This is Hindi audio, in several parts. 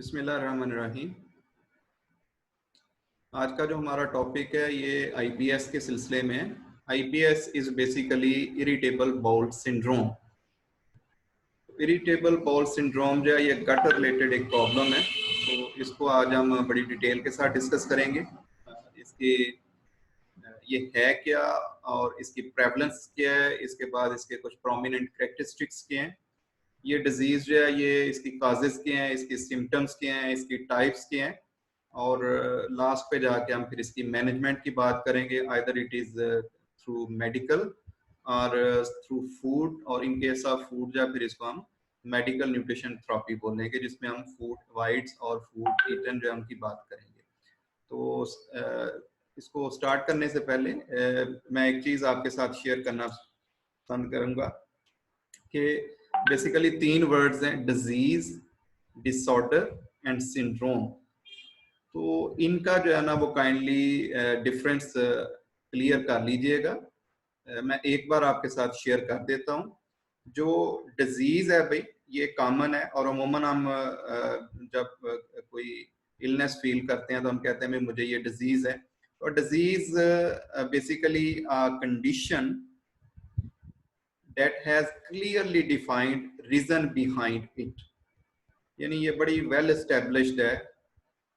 बिस्मिल्लाहिर्रहमानिर्रहीम। आज का जो हमारा टॉपिक है ये आईबीएस के सिलसिले में है। IBS is basically irritable bowel syndrome. Irritable bowel syndrome जो है ये गट रिलेटेड एक प्रॉब्लम है, तो इसको आज हम बड़ी डिटेल के साथ डिस्कस करेंगे। इसकी ये है क्या और इसकी प्रेवलेंस क्या है, इसके बाद इसके कुछ प्रोमिनेंट कैरेक्टरिस्टिक्स क्या हैं, ये डिजीज जो है ये इसकी काजेज क्या हैं, इसकी सिम्टम्स क्या हैं, इसकी टाइप्स क्या हैं, और लास्ट पे जाके हम फिर इसकी मैनेजमेंट की बात करेंगे। Either it is through medical और थ्रू फूड, और इन केस ऑफ फूड जो फिर इसको हम मेडिकल न्यूट्रिशन थेरेपी बोलेंगे, जिसमें हम फूड अवॉइड्स और फूड ईटन जो उनकी बात करेंगे। तो इसको स्टार्ट करने से पहले मैं एक चीज़ आपके साथ शेयर करना पसंद करूँगा कि बेसिकली 3 वर्ड्स हैं, डिजीज, डिसऑर्डर एंड सिंड्रोम। तो इनका जो है ना वो काइंडली डिफरेंस क्लियर कर लीजिएगा। मैं एक बार आपके साथ शेयर कर देता हूँ। जो डिजीज है भाई ये कॉमन है, और अमूमन हम जब कोई इलनेस फील करते हैं तो हम कहते हैं मुझे ये डिजीज है। और disease basically condition that has clearly defined reason behind it, यानी ये बड़ी वेल एस्टेब्लिश्ड है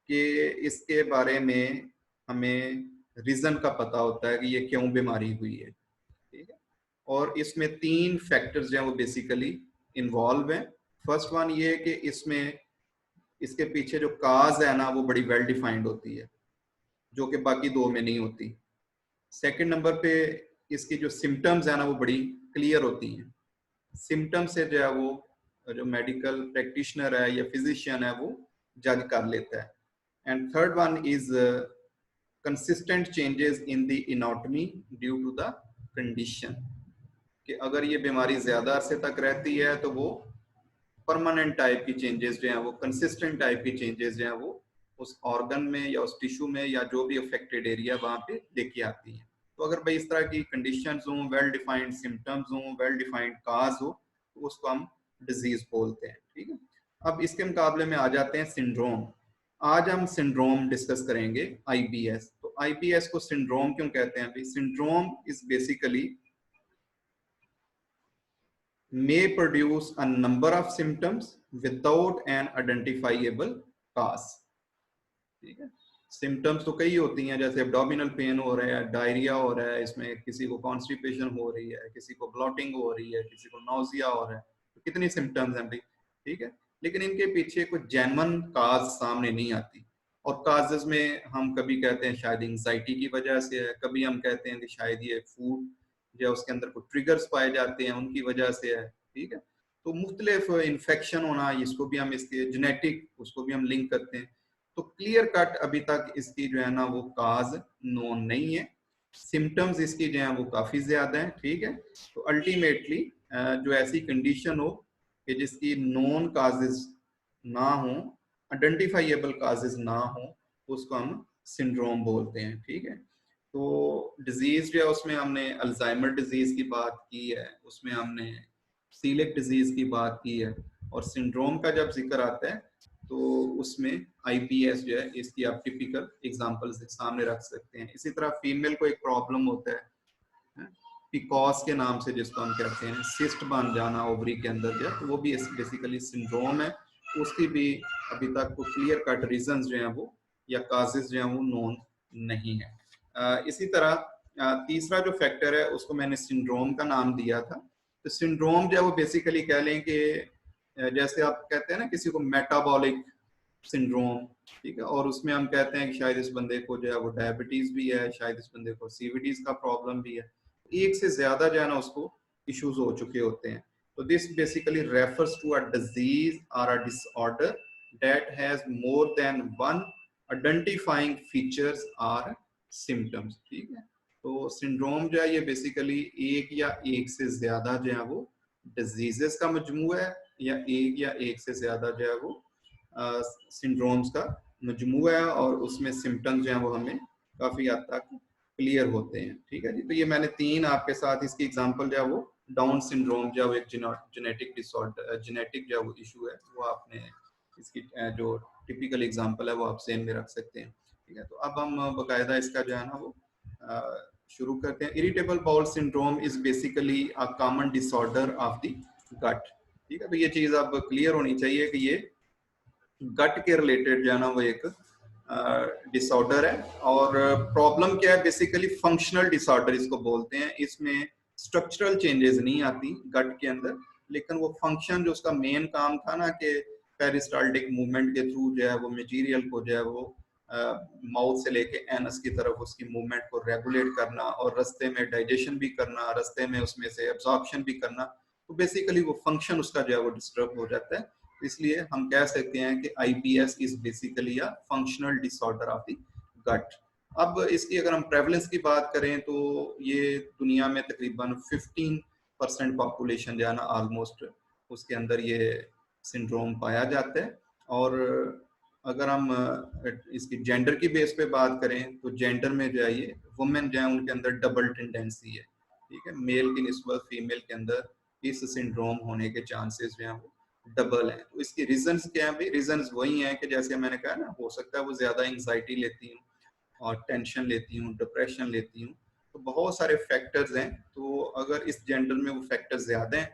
कि इसके बारे में हमें रीजन का पता होता है कि ये क्यों बीमारी हुई है, ठीक है। और इसमें 3 फैक्टर्स जो हैं वो बेसिकली इन्वॉल्व हैं। फर्स्ट वन ये है कि इसमें इसके पीछे जो काज है ना वो बड़ी वेल डिफाइंड होती है, जो कि बाकी 2 में नहीं होती। सेकंड नंबर पे इसकी जो सिम्टम्स है ना वो बड़ी क्लियर होती हैं। सिम्टम से जो है वो जो मेडिकल प्रैक्टिशनर है या फिजिशियन है वो जज कर लेता है। And third one is consistent changes in the anatomy due to the condition, कि अगर ये बीमारी ज्यादा अरसे तक रहती है तो वो परमानेंट टाइप की चेंजेस जो हैं वो कंसिस्टेंट टाइप की चेंजेस जो हैं वो उस ऑर्गन में या उस टिश्यू में या जो भी अफेक्टेड एरिया वहां पे लेके आती हैं। तो अगर भाई इस तरह की कंडीशंस हों, वेल डिफाइंड सिम्टम्स हों, वेल डिफाइंड काज हो, तो उसको हम डिजीज बोलते हैं, ठीक है। अब इसके मुकाबले में आ जाते हैं सिंड्रोम। आज हम सिंड्रोम डिस्कस करेंगे, आईबीएस। तो आईबीएस को सिंड्रोम क्यों कहते हैं भाई? Syndrome is basically may produce a number of symptoms without an identifiable cause, ठीक है। सिम्टम्स तो कई होती हैं, जैसे एब्डोमिनल पेन हो रहा है, डायरिया हो रहा है, इसमें किसी को कॉन्स्टिपेशन हो रही है, किसी को ब्लॉटिंग हो रही है, किसी को नौजिया हो रहा है। तो कितनी सिम्टम्स हैं भाई, ठीक है। लेकिन इनके पीछे कुछ जेन्युइन काज सामने नहीं आती। और काजेस में हम कभी कहते हैं शायद एंजाइटी की वजह से है, कभी हम कहते हैं कि शायद ये फूड या उसके अंदर कुछ ट्रिगर्स पाए जाते हैं उनकी वजह से है, ठीक है। तो मुख्तलिफ इन्फेक्शन होना, इसको भी हम इसके जेनेटिक उसको भी हम लिंक करते हैं। तो क्लियर कट अभी तक इसकी जो है ना वो काज नोन नहीं है। सिम्टम्स इसकी जो है वो काफी ज्यादा है, ठीक है। तो अल्टीमेटली जो ऐसी कंडीशन हो कि जिसकी नोन काजेस ना हो, आइडेंटिफाइएबल काजेस ना हो, उसको हम सिंड्रोम बोलते हैं, ठीक है। तो डिजीज जो है उसमें हमने अल्जाइमर डिजीज की बात की है, उसमें हमने सीलिक डिजीज की बात की है, और सिंड्रोम का जब जिक्र आता है तो उसमें आईबीएस जो है इसकी आप टिपिकल एग्जांपल्स सामने रख सकते हैं। इसी तरह फीमेल को एक प्रॉब्लम होता है पीकॉस के नाम से, जिसको हम कहते हैं सिस्ट बन जाना ओवरी के अंदर जो, तो वो भी बेसिकली सिंड्रोम है। उसकी भी अभी तक वो क्लियर कट रीजंस जो हैं वो या काजेस जो हैं वो नोन नहीं है। इसी तरह तीसरा जो फैक्टर है उसको मैंने सिंड्रोम का नाम दिया था। तो सिंड्रोम जो है वो बेसिकली कह लें कि जैसे आप कहते हैं ना किसी को मेटाबॉलिक सिंड्रोम, ठीक है, और उसमें हम कहते हैं कि शायद इस बंदे को जो है वो डायबिटीज भी है, शायद इस बंदे को सीवीडीज का प्रॉब्लम भी है, एक से ज्यादा जो है ना उसको इश्यूज हो चुके होते हैं। तो this basically refers to a disease और a disorder that has more than one identifying features और सिम्टम्स, ठीक है। तो सिंड्रोम जो है ये बेसिकली एक या एक से ज्यादा जो है वो डिजीजेस का मजमूआ है, या एक से ज्यादा जो है वो सिंड्रोम्स का मजमूआ है, और उसमें सिम्टम्स जो हैं वो हमें काफी हद तक क्लियर होते हैं, ठीक है जी। तो ये मैंने 3 आपके साथ इसकी एग्जांपल जो है वो डाउन सिंड्रोम जो एक जेनेटिक डिसऑर्डर, जेनेटिक जो इशू है वो आपने इसकी जो टिपिकल एग्जांपल है वो आप ज़हन में रख सकते हैं। ठीक है, तो अब हम बाकायदा इसका जो है ना वो शुरू करते हैं। Irritable bowel syndrome is basically a common disorder of the gut. ठीक है, तो ये चीज अब क्लियर होनी चाहिए कि ये गट के रिलेटेड जो है ना वो एक डिसऑर्डर है। और प्रॉब्लम क्या है, बेसिकली फंक्शनल डिसऑर्डर इसको बोलते हैं। इसमें स्ट्रक्चरल चेंजेस नहीं आती गट के अंदर, लेकिन वो फंक्शन जो उसका मेन काम था ना कि पेरिस्टाल्टिक मूवमेंट के थ्रू जो है वो मटेरियल को जो है वो माउथ से लेके एनस की तरफ उसकी मूवमेंट को रेगुलेट करना और रास्ते में डाइजेशन भी करना, रास्ते में उसमें से एब्जॉर्प्शन भी करना, तो बेसिकली वो फंक्शन उसका जो है वो डिस्टर्ब हो जाता है। इसलिए हम कह सकते हैं कि IBS is basically a functional disorder of the gut. अब इसकी अगर हम प्रेवलेंस की बात करें तो ये दुनिया में तकरीबन 15% पॉपुलेशन जो है ना ऑलमोस्ट उसके अंदर ये सिंड्रोम पाया जाता है। और अगर हम इसकी जेंडर की बेस पे बात करें तो जेंडर में जो है ये वुमेन जो है उनके अंदर डबल टेंडेंसी है। ठीक है, मेल की निस्बत फीमेल के अंदर इस सिंड्रोम होने के चांसेस जो हैं वो डबल है। तो इसकी रीजंस क्या है भाई? रीजंस वही हैं कि जैसे मैंने कहा ना, हो सकता है वो ज्यादा एंग्जाइटी लेती हूँ और टेंशन लेती हूँ, डिप्रेशन लेती हूँ, तो बहुत सारे फैक्टर्स हैं। तो अगर इस जेंडर में वो फैक्टर्स ज्यादा हैं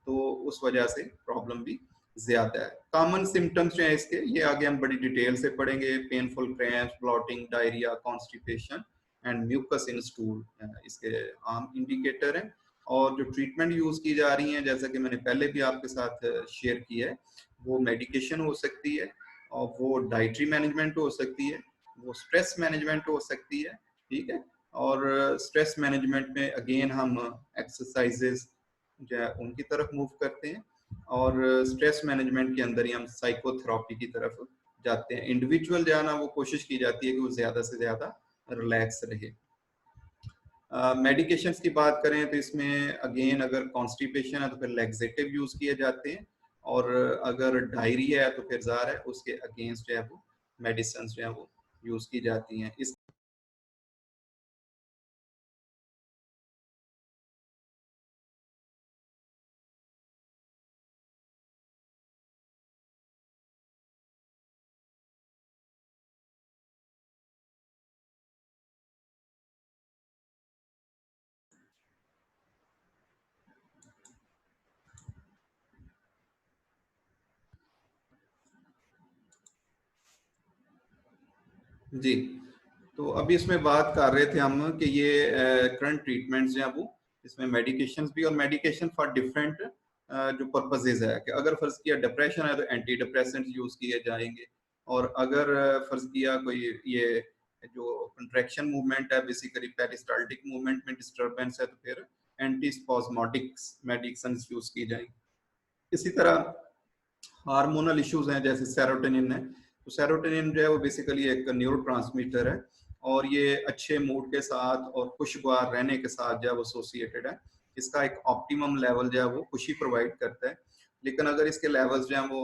तो उस वजह से प्रॉब्लम भी ज्यादा है। कॉमन सिम्टम्स जो है इसके, ये आगे हम बड़ी डिटेल से पढ़ेंगे। Painful cramps, bloating, diarrhoea, constipation and mucus in stool इसके आम इंडिकेटर हैं। और जो ट्रीटमेंट यूज की जा रही है, जैसा कि मैंने पहले भी आपके साथ शेयर किया है, वो मेडिकेशन हो सकती है और वो डाइटरी मैनेजमेंट हो सकती है, वो स्ट्रेस मैनेजमेंट हो सकती है। ठीक है, और स्ट्रेस मैनेजमेंट में अगेन हम एक्सरसाइजेस जो है उनकी तरफ मूव करते हैं। और स्ट्रेस मैनेजमेंट के अंदर ही हम साइकोथेरेपी की तरफ जाते हैं। इंडिविजुअल जो है ना वो कोशिश की जाती है कि वो ज्यादा से ज्यादा रिलैक्स रहे। मेडिकेशंस की बात करें तो इसमें अगेन अगर कॉन्स्टिपेशन है तो फिर लैक्सेटिव यूज किए जाते हैं, और अगर डायरिया है तो फिर ज़ाहिर है उसके अगेंस्ट जो है वो मेडिसिन जो है वो यूज की जाती हैं। इस जी, तो अभी इसमें बात कर रहे थे हम कि ये करंट ट्रीटमेंट्स जो हैं वो इसमें मेडिकेशंस भी, और मेडिकेशन फॉर डिफरेंट जो पर्पसेस है कि अगर फर्ज किया डिप्रेशन है तो एंटी डिप्रेसेंट्स यूज किए जाएंगे, और अगर फर्ज किया कोई ये जो कंट्रैक्शन मूवमेंट है, बेसिकली पेरिस्टाल्टिक मूवमेंट में डिस्टर्बेंस है, तो फिर एंटी स्पॉस्मोटिक्स मेडिसिन यूज की जाएंगी। इसी तरह हार्मोनल इश्यूज हैं जैसे सेरोटोनिन है, तो सेरोटोनिन जो है वो बेसिकली एक न्यूरोट्रांसमीटर है, और ये अच्छे मूड के साथ और खुशगवार रहने के साथ जो है वो एसोसिएटेड है। इसका एक ऑप्टिमम लेवल जो है वो खुशी प्रोवाइड करता है। लेकिन अगर इसके लेवल्स जो हैं वो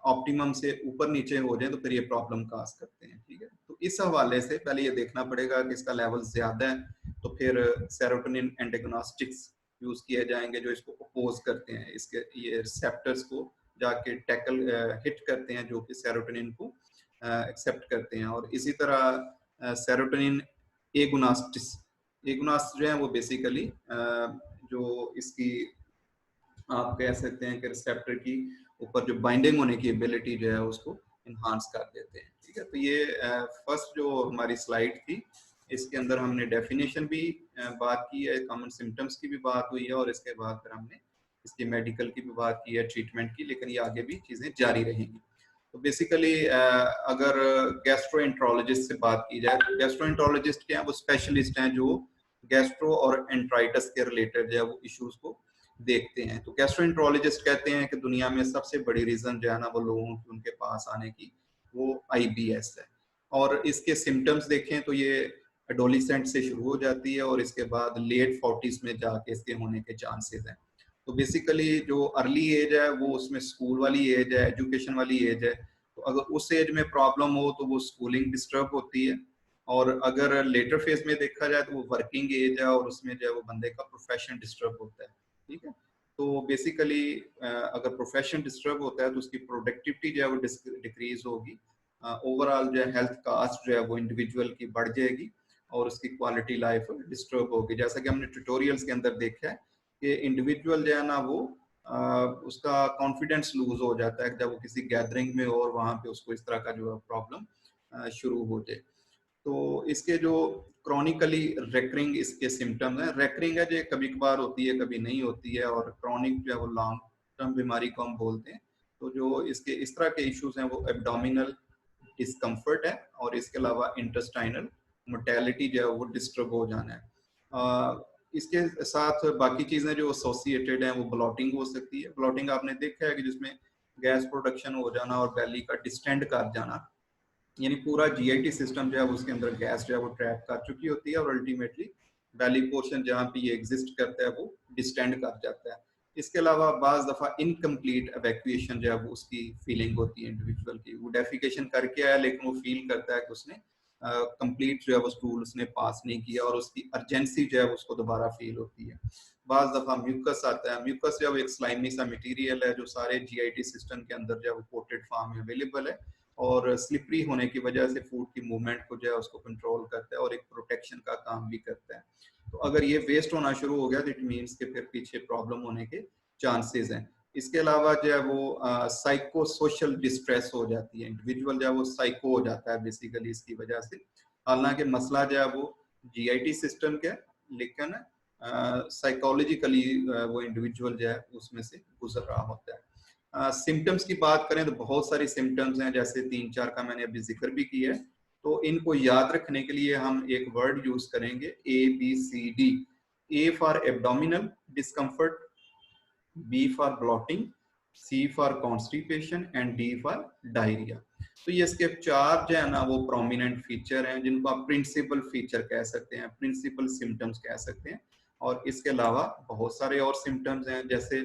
ऑप्टिमम से ऊपर नीचे हो जाए तो फिर ये प्रॉब्लम काज करते हैं। ठीक है, तो इस हवाले से पहले ये देखना पड़ेगा कि इसका लेवल ज्यादा है तो फिर सेरोटोनिन एंटेगोनिस्टिक्स यूज किए जाएंगे जो इसको अपोज करते हैं, इसके ये रिसेप्टर्स को जाके टैकल हिट करते हैं जो कि सेरोटोनिन को एक्सेप्ट करते हैं। और इसी तरह सेरोटोनिन एगोनास्टिस एगोनास्ट जो है वो बेसिकली जो इसकी आप कह सकते हैं कि रिसेप्टर की ऊपर जो बाइंडिंग होने की एबिलिटी जो है उसको इन्हांस कर देते हैं। ठीक है, तो ये फर्स्ट जो हमारी स्लाइड थी इसके अंदर हमने डेफिनेशन भी बात की है, कॉमन सिम्टम्स की भी बात हुई है, और इसके बाद फिर हमने इसकी मेडिकल की भी बात की है, ट्रीटमेंट की, लेकिन ये आगे भी चीज़ें जारी रहेंगी। तो बेसिकली अगर गैस्ट्रोएंट्रोलॉजिस्ट से बात की जाए तो गैस्ट्रोएंट्रोलॉजिस्ट क्या है, वो स्पेशलिस्ट हैं जो गैस्ट्रो और एंट्राइटिस के रिलेटेड जो है वो इश्यूज को देखते हैं। तो गैस्ट्रोएंट्रोलॉजिस्ट कहते हैं कि दुनिया में सबसे बड़ी रीजन जो है ना वो लोगों की उनके पास आने की वो IBS है। और इसके सिम्टम्स देखें तो ये एडोलिसेंट से शुरू हो जाती है और इसके बाद लेट 40s में जाके इसके होने के चांसेस हैं। तो बेसिकली जो अर्ली एज है वो उसमें स्कूल वाली एज है, एजुकेशन वाली एज है। तो अगर उस एज में प्रॉब्लम हो तो वो स्कूलिंग डिस्टर्ब होती है, और अगर लेटर फेज में देखा जाए तो वो वर्किंग एज है और उसमें जो है वो बंदे का प्रोफेशन डिस्टर्ब होता है। ठीक है, तो बेसिकली अगर प्रोफेशन डिस्टर्ब होता है तो उसकी प्रोडक्टिविटी जो है वो डिक्रीज होगी, ओवरऑल जो है हेल्थ कास्ट जो है वो इंडिविजुअल की बढ़ जाएगी और उसकी क्वालिटी लाइफ डिस्टर्ब होगी। जैसा कि हमने ट्यूटोरियल्स के अंदर देखा है कि इंडिविजुअल जो है ना वो उसका कॉन्फिडेंस लूज हो जाता है जब वो किसी गैदरिंग में और वहाँ पे उसको इस तरह का जो प्रॉब्लम शुरू हो जाए। तो इसके जो क्रॉनिकली रेकरिंग इसके सिम्टम्स हैं, रेकरिंग है जो कभी कभार होती है कभी नहीं होती है, और क्रॉनिक जो है वो लॉन्ग टर्म बीमारी को हम बोलते हैं। तो जो इसके इस तरह के इश्यूज हैं वो एब्डोमिनल डिस्कम्फर्ट है, और इसके अलावा इंटेस्टाइनल मोटेलिटी जो है वो डिस्टर्ब हो जाना है। इसके साथ बाकी चीजें जो एसोसिएटेड हैं वो ब्लॉटिंग हो सकती है। ब्लॉटिंग आपने देखा है कि जिसमें गैस प्रोडक्शन हो जाना और बैली का डिस्टेंड कर जाना, यानी पूरा जीआईटी सिस्टम जो है उसके अंदर गैस जो है वो ट्रैप कर चुकी होती है और अल्टीमेटली बैली पोर्शन जहाँ पे ये एग्जिस्ट करता है वो डिस्टेंड कर जाता है। इसके अलावा बाज दफा इनकम्प्लीट एवैक्यूएशन जो है वो उसकी फीलिंग होती है इंडिविजुअल की, वो डेफिकेशन करके आया लेकिन वो फील करता है कि उसने कंप्लीट जो है वो स्टूल उसने पास नहीं किया और उसकी अर्जेंसी जो है उसको दोबारा फील होती है। बाज दफा म्यूकस आता है। म्यूकस जो है एक स्लाइमी सा मटेरियल है जो सारे जीआईटी सिस्टम के अंदर जो है वो कोटेड फॉर्म में अवेलेबल है और स्लिपरी होने की वजह से फूड की मूवमेंट को जो है उसको कंट्रोल करता है और एक प्रोटेक्शन का काम भी करता है। तो अगर ये वेस्ट होना शुरू हो गया तो इट मीन्स के फिर पीछे प्रॉब्लम होने के चांसेस हैं। इसके अलावा जो है वो साइको सोशल डिस्ट्रेस हो जाती है, इंडिविजुअल जो है वो साइको हो जाता है बेसिकली इसकी वजह से। हालांकि मसला जो है वो जीआईटी सिस्टम का, लेकिन साइकोलॉजिकली वो इंडिविजुअल जो है उसमें से गुजर रहा होता है। सिम्टम्स की बात करें तो बहुत सारी सिम्टम्स हैं, जैसे 3-4 का मैंने अभी जिक्र भी किया है। तो इनको याद रखने के लिए हम एक वर्ड यूज करेंगे ABCD। A for abdominal discomfort, B for blotting, C for constipation and D for diarrhoea. तो ये इसके 4 जो है ना वो प्रोमिनेंट फीचर हैं जिनको आप प्रिंसिपल फीचर कह सकते हैं, प्रिंसिपल सिम्टम्स कह सकते हैं। और इसके अलावा बहुत सारे और सिम्टम्स हैं, जैसे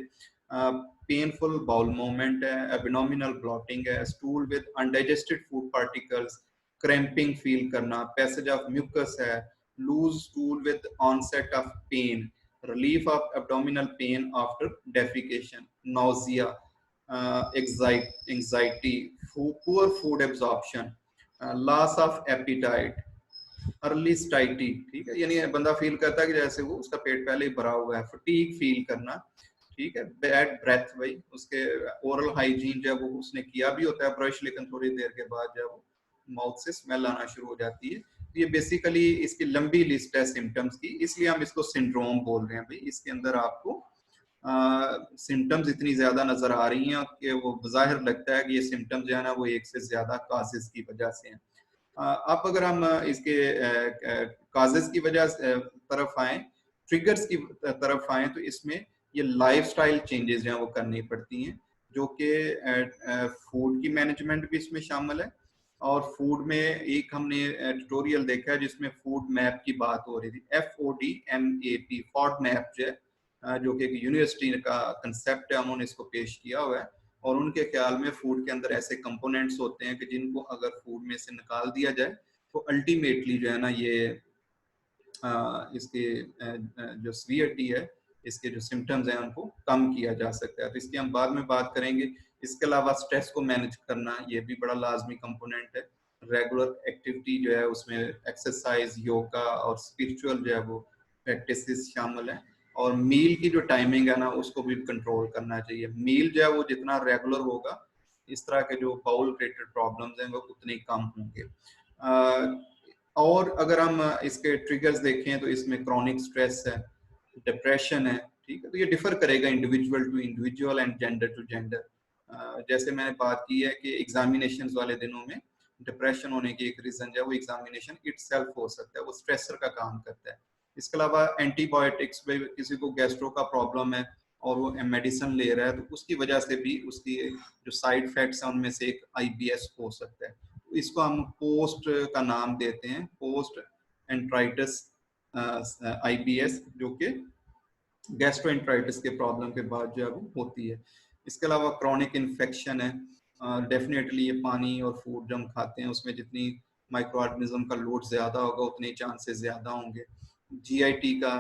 पेनफुल बाउल मूवमेंट है, एब्डोमिनल ब्लॉटिंग है, stool with undigested food particles, cramping feel करना, पैसेज ऑफ म्यूकस है, loose stool with onset of pain, relief of abdominal pain after defecation, nausea, anxiety, poor food absorption, loss of appetite, early satiety. ठीक है, यानी बंदा फील करता है कि जैसे वो उसका पेट पहले ही भरा हुआ है, फटीग फील करना। ठीक है, बैड ब्रेथ, भाई उसके ओरल हाइजीन जब वो उसने किया भी होता है ब्रश, लेकिन थोड़ी देर के बाद जब वो माउथ से स्मेल आना शुरू हो जाती है। तो ये बेसिकली इसकी लंबी लिस्ट है सिम्टम्स की, इसलिए हम इसको सिंड्रोम बोल रहे हैं। भाई इसके अंदर आपको सिम्टम्स इतनी ज्यादा नजर आ रही हैं कि वो बज़ाहिर लगता है कि ये सिम्टम्स जो है ना वो एक से ज्यादा काजेस की वजह से हैं। अब अगर हम इसके काजेस की वजह तरफ आए, ट्रिगर्स की तरफ आए, तो इसमें ये लाइफस्टाइल चेंजेस जो हैं वो करनी पड़ती हैं, जो कि फूड की मैनेजमेंट भी इसमें शामिल है। और फूड में एक हमने ट्यूटोरियल देखा है जिसमें फूड मैप की बात हो रही थी, FODMAP, फॉड मैप जो है, जो कि एक यूनिवर्सिटी का कंसेप्ट है, उन्होंने इसको पेश किया हुआ है। और उनके ख्याल में फूड के अंदर ऐसे कंपोनेंट्स होते हैं कि जिनको अगर फूड में से निकाल दिया जाए तो अल्टीमेटली जो है ना ये इसके जो सीवियरिटी है, इसके जो सिम्टम्स हैं उनको कम किया जा सकता है। तो इसकी हम बाद में बात करेंगे। इसके अलावा स्ट्रेस को मैनेज करना ये भी बड़ा लाजमी कंपोनेंट है। रेगुलर एक्टिविटी जो है उसमें एक्सरसाइज, योगा और स्पिरिचुअल जो है वो प्रैक्टिसेस शामिल है। और मील की जो टाइमिंग है ना उसको भी कंट्रोल करना चाहिए। मील जो है वो जितना रेगुलर होगा, इस तरह के जो बाउल रिलेटेड प्रॉब्लम्स हैं वो उतने कम होंगे। और अगर हम इसके ट्रिगर्स देखें तो इसमें क्रॉनिक स्ट्रेस है, डिप्रेशन है। ठीक है, तो ये डिफर करेगा individual to individual and gender to gender. जैसे मैंने बात की है कि एग्जामिनेशन वाले दिनों में डिप्रेशन होने की एक रीजन जो है वो एग्जामिनेशन इटसेल्फ हो सकता है, वो स्ट्रेसर का काम करता है। इसके अलावा एंटीबायोटिक्स में किसी को गैस्ट्रो का प्रॉब्लम है और वो मेडिसिन ले रहा है तो उसकी वजह से भी उसकी जो साइड इफेक्ट्स हैं उनमें से एक IBS हो सकता है। इसको हम पोस्ट का नाम देते हैं, पोस्ट एंट्राइटिस IBS, जो कि गैस्ट्रोएंट्राइटिस के प्रॉब्लम के बाद जो है वो होती है। इसके अलावा क्रॉनिक इन्फेक्शन है। डेफिनेटली ये पानी और फूड जो हम खाते हैं उसमें जितनी माइक्रो ऑर्गेनिज्म का लोड ज्यादा होगा उतने चांसेस ज्यादा होंगे। GIT का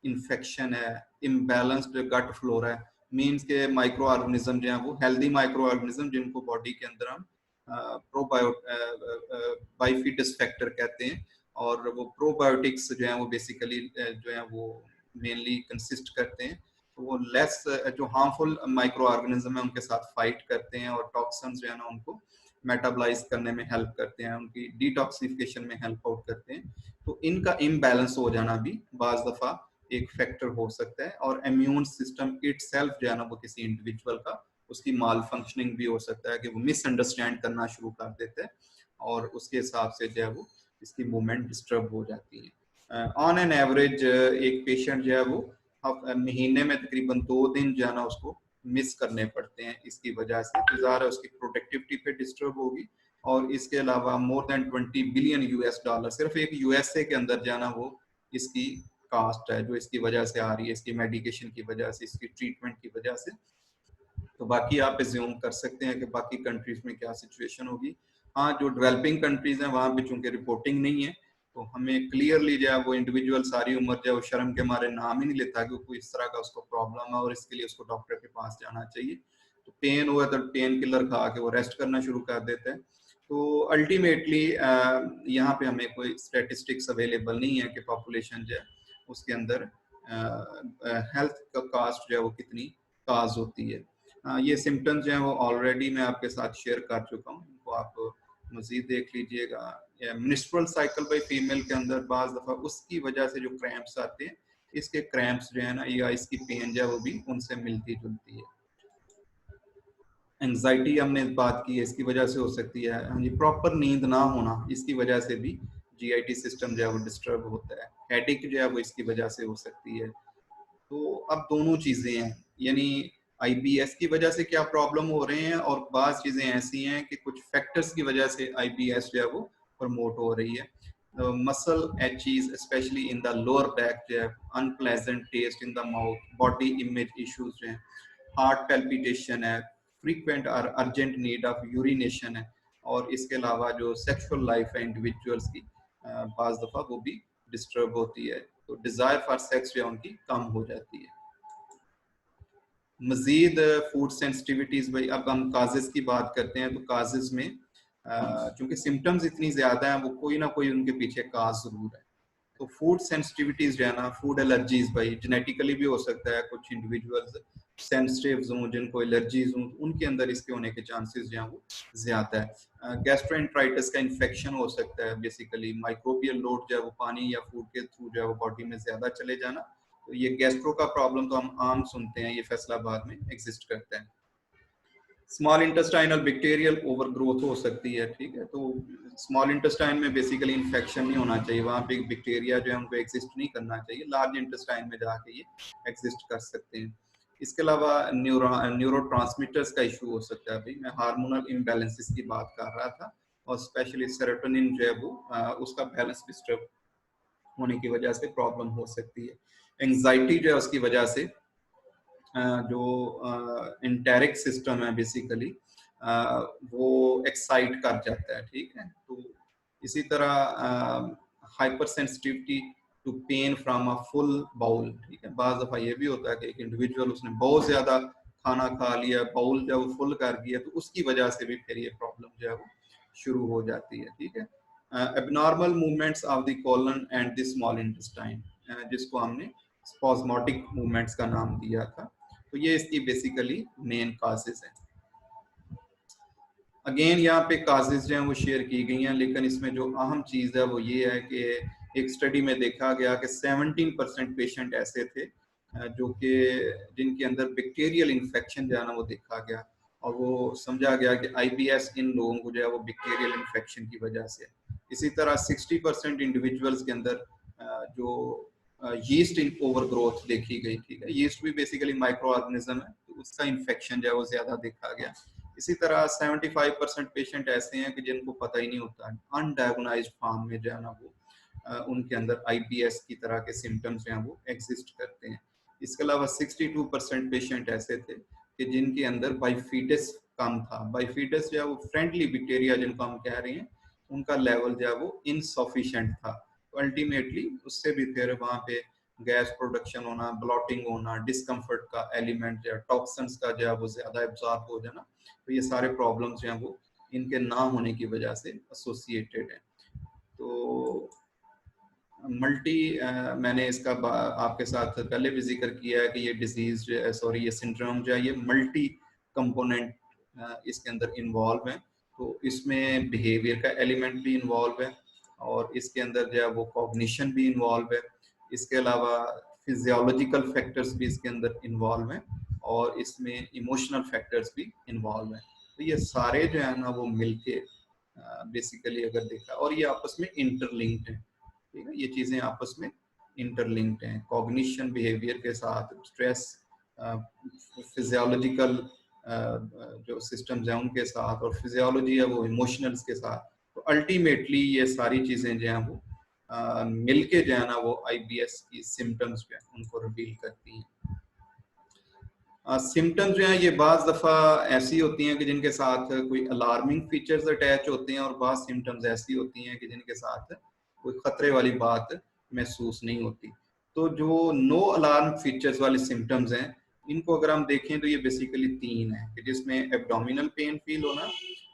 इन्फेक्शन है, इम्बैलेंस्ड गट फ्लोरा है, मीन्स के माइक्रो ऑर्गेनिज्म जो है वो हेल्दी माइक्रो ऑर्गेनिज्म जिनको बॉडी के अंदर हम बाइफिटस फैक्टर कहते हैं, और वो प्रोबायोटिक्स जो है वो बेसिकली जो है वो मेनली कंसिस्ट करते हैं। तो वो लेस जो हार्मफुल माइक्रो ऑर्गेनिज्म है उनके साथ फाइट करते हैं और टॉक्सिन्स जो है ना उनको मेटाबलाइज करने में हेल्प करते हैं, उनकी डिटॉक्सिफिकेशन में हेल्प आउट करते हैं। तो इनका इम्बैलेंस हो जाना भी बाज दफा एक फैक्टर हो सकता है, और इम्यून सिस्टम इटसेल्फ जो है ना वो किसी इंडिविजुअल का उसकी माल फंक्शनिंग भी हो सकता है कि वो मिसअंडरस्टैंड करना शुरू कर देते हैं और उसके हिसाब से जो है वो इसकी मूवमेंट डिस्टर्ब हो जाती है। ऑन एन एवरेज एक पेशेंट जो है वो महीने में तकरीबन 2 दिन जो है ना उसको मिस करने पड़ते हैं इसकी वजह से, तो ज़ाहिर है उसकी प्रोडक्टिविटी पे डिस्टर्ब होगी। और इसके अलावा more than 20 billion US dollar सिर्फ एक यूएसए के अंदर जाना वो इसकी कास्ट है जो इसकी वजह से आ रही है, इसकी मेडिकेशन की वजह से, इसकी ट्रीटमेंट की वजह से। तो बाकी आप एज्यूम कर सकते हैं कि बाकी कंट्रीज में क्या सिचुएशन होगी। हाँ, जो डेवलपिंग कंट्रीज हैं वहाँ पे चूंकि रिपोर्टिंग नहीं है, तो हमें क्लियरली जो है वो इंडिविजुअल सारी उम्र जो है वो शर्म के मारे नाम ही नहीं लेता कि कोई इस तरह का उसको प्रॉब्लम है और इसके लिए उसको डॉक्टर के पास जाना चाहिए। तो पेन हुआ तो पेन किलर खा के वो रेस्ट करना शुरू कर देता है। तो अल्टीमेटली यहाँ पे हमें कोई स्टेटिस्टिक्स अवेलेबल नहीं है कि पॉपुलेशन जो है उसके अंदर हेल्थ का कास्ट जो है वो कितनी काज होती है। ये सिम्टम्स जो हैं वो ऑलरेडी मैं आपके साथ शेयर कर चुका हूँ, इनको आप मजीद देख लीजिएगा। मिनिस्ट्रल साइकिल बाई फीमेल के अंदर बाज दफ़ा उसकी वजह से जो क्रैम्प्स आते हैं, इसके क्रैम्प्स जो है ना या इसकी पेन जो है वो भी उनसे मिलती जुलती है। एंजाइटी हमने बात की है, इसकी वजह से हो सकती है। ये प्रॉपर नींद ना होना, इसकी वजह से भी जीआईटी सिस्टम जो है वो डिस्टर्ब होता है। हेडेक जो है वो इसकी वजह से हो सकती है। तो अब दोनों चीजें हैं, यानी आईबीएस की वजह से क्या प्रॉब्लम हो रहे हैं और बाज़ चीजें ऐसी हैं कि कुछ फैक्टर्स की वजह से आईबीएस जो है वो प्रमोट हो रही है। Muscle aches especially in the lower back जो है, unpleasant taste in the mouth, body image issues जो है, हार्ट पैल्पिटेशन है, फ्रीक्वेंट और अर्जेंट नीड ऑफ यूरिनेशन है, और इसके अलावा जो सेक्सुअल लाइफ है इंडिविजुअल्स की बाज़ दफ़ा वो भी डिस्टर्ब होती है, तो डिजायर फॉर सेक्स जो उनकी कम हो जाती है। मजीद फूड सेंसिटिविटीज भाई, अब हम काजेस की बात करते हैं तो काजेस में चूंकि सिम्टम्स इतनी ज्यादा हैं वो कोई ना कोई उनके पीछे काज जरूर है। तो फूड सेंसिटिविटीज जो है ना, फूड एलर्जीज भाई जेनेटिकली भी हो सकता है, कुछ इंडिविजुअल्स सेंसिटिव हों जिनको एलर्जीज हों उनके अंदर इसके होने के चांसेस जो हैं वो ज्यादा है। गैस्ट्रोएंटराइटिस का इन्फेक्शन हो सकता है, बेसिकली माइक्रोबियल लोड जो है वो पानी या फूड के थ्रू जो है वो बॉडी में ज्यादा चले जाना। तो ये गैस्ट्रो का प्रॉब्लम तो हम आम सुनते हैं, ये फैसलाबाद में एग्जिस्ट करता है। स्मॉल इंटेस्टाइनल बैक्टीरियल ओवरग्रोथ हो सकती है, ठीक है। तो स्मॉल इंटेस्टाइन में बेसिकली इन्फेक्शन नहीं होना चाहिए, वहाँ पे बैक्टीरिया जो है उनको एग्जिस्ट नहीं करना चाहिए, लार्ज इंटेस्टाइन में जाके ये एग्जिस्ट कर सकते हैं। इसके अलावा न्यूरो ट्रांसमीटर्स का इशू हो सकता है भाई, मैं हार्मोनल इम्बैलेंसेस की बात कर रहा था, और स्पेशली सेरोटोनिन जो है वो उसका बैलेंस डिस्टर्ब होने की वजह से प्रॉब्लम हो सकती है। एंजाइटी जो है उसकी वजह से जो इंटेरिक सिस्टम है बेसिकली वो एक्साइट कर जाता है, ठीक है। तो इसी तरह hypersensitivity to pain from a full bowel, ठीक है। बाज़ दफ़ा ये भी होता है कि एक इंडिविजुअल उसने बहुत ज़्यादा खाना खा लिया, बाउल जो है वो फुल कर दिया, तो उसकी वजह से भी फिर ये प्रॉब्लम जो है वो शुरू हो जाती है, ठीक है। Abnormal movements of the colon and the small intestine, जिसको हमने स्पॉज्मोटिक मूवमेंट्स का नाम दिया था। तो ये इसकी बेसिकली मेन काजेज हैं। अगेन यहाँ पे काजेज जो हैं वो शेयर की गई हैं, लेकिन इसमें जो अहम चीज़ है वो ये है कि एक स्टडी में देखा गया कि 17% पेशेंट ऐसे थे जो कि जिनके अंदर बैक्टीरियल इन्फेक्शन जो है ना वो देखा गया, और वो समझा गया कि आईबीएस इन लोगों को जो है वो बैक्टीरियल इन्फेक्शन की वजह से। इसी तरह 60% इंडिविजुअल्स के अंदर जो यीस्ट इन ओवर ग्रोथ देखी गई, ठीक है। यीस्ट भी बेसिकली माइक्रो ऑर्गेनिज्म है, तो उसका इन्फेक्शन जो है वो ज्यादा देखा गया। इसी तरह 75% पेशेंट ऐसे हैं कि जिनको पता ही नहीं होता, अनडायग्नाइज्ड फॉर्म में जो है ना वो उनके अंदर आईबीएस की तरह के सिम्टम्स जो हैं वो एग्जिस्ट करते हैं। इसके अलावा 62% पेशेंट ऐसे थे कि जिनके अंदर बाइफिटस कम था। बाइफिटस जो है वो फ्रेंडली बैक्टीरिया जिनको हम कह रहे हैं, उनका लेवल जो है वो इनसफिशिएंट था। तो अल्टीमेटली उससे भी फिर वहाँ पे गैस प्रोडक्शन होना, ब्लॉटिंग होना, डिस्कम्फर्ट का एलिमेंट या टॉक्सिन्स का जो है वो ज़्यादा एब्जॉर्ब हो जाना, तो ये सारे प्रॉब्लम्स जो हैं वो इनके ना होने की वजह से एसोसिएटेड हैं। तो मल्टी मैंने इसका आपके साथ पहले भी जिक्र किया है कि ये डिजीज जो है, सॉरी ये सिंड्रोम जो है ये मल्टी कंपोनेंट इसके अंदर इन्वॉल्व है। तो इसमें बिहेवियर का एलिमेंट भी इन्वॉल्व है और इसके अंदर जो है वो कॉग्निशन भी इन्वॉल्व है। इसके अलावा फिजियोलॉजिकल फैक्टर्स भी इसके अंदर इन्वॉल्व हैं और इसमें इमोशनल फैक्टर्स भी इन्वॉल्व हैं। तो ये सारे जो है ना वो मिलके बेसिकली अगर देखा, और ये आपस में इंटरलिंक्ड है, ठीक है, ये चीजें आपस में इंटरलिंक्ड हैं, कॉग्निशन बिहेवियर के साथ, स्ट्रेस फिजियोलॉजिकल जो सिस्टम्स हैं उनके साथ, और फिजियोलॉजी है वो इमोशनल्स के साथ। तो अल्टीमेटली ये सारी चीजें जो हैं वो मिलके जो है ना वो आईबीएस की सिम्टम्स जो है उनको रिवील करती हैं। सिम्टम्स जो हैं ये बाज दफ़ा ऐसी होती हैं कि जिनके साथ कोई अलार्मिंग फीचर्स अटैच होते हैं, और बाज सिम्टम्स ऐसी होती हैं कि जिनके साथ कोई खतरे वाली बात महसूस नहीं होती। तो जो नो अलार्म फीचर्स वाले सिम्टम्स हैं इनको अगर हम देखें तो ये बेसिकली 3 हैं कि जिसमें एब्डोमिनल पेन फील होना,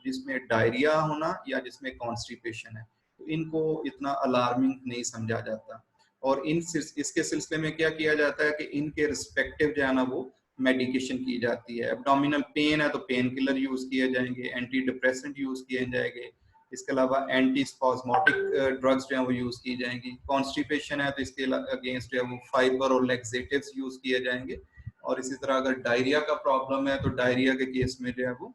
जिसमें डायरिया होना, या जिसमें कॉन्स्टिपेशन है। तो इनको इतना अलार्मिंग नहीं समझा जाता, और इसके सिलसिले में क्या किया जाता है कि इनके रिस्पेक्टिव जो है ना वो मेडिकेशन की जाती है। एब्डोमिनल पेन है तो पेन किलर यूज किए जाएंगे, एंटी डिप्रेसेंट यूज किए जाएंगे, इसके अलावा एंटी स्पाज्मोटिक ड्रग्स जो है वो यूज की जाएंगी। कॉन्स्टिपेशन है तो इसके अगेंस्ट जो है वो फाइबर और लैक्सेटिव्स यूज किए जाएंगे, और इसी तरह अगर डायरिया का प्रॉब्लम है तो डायरिया के केस में जो है वो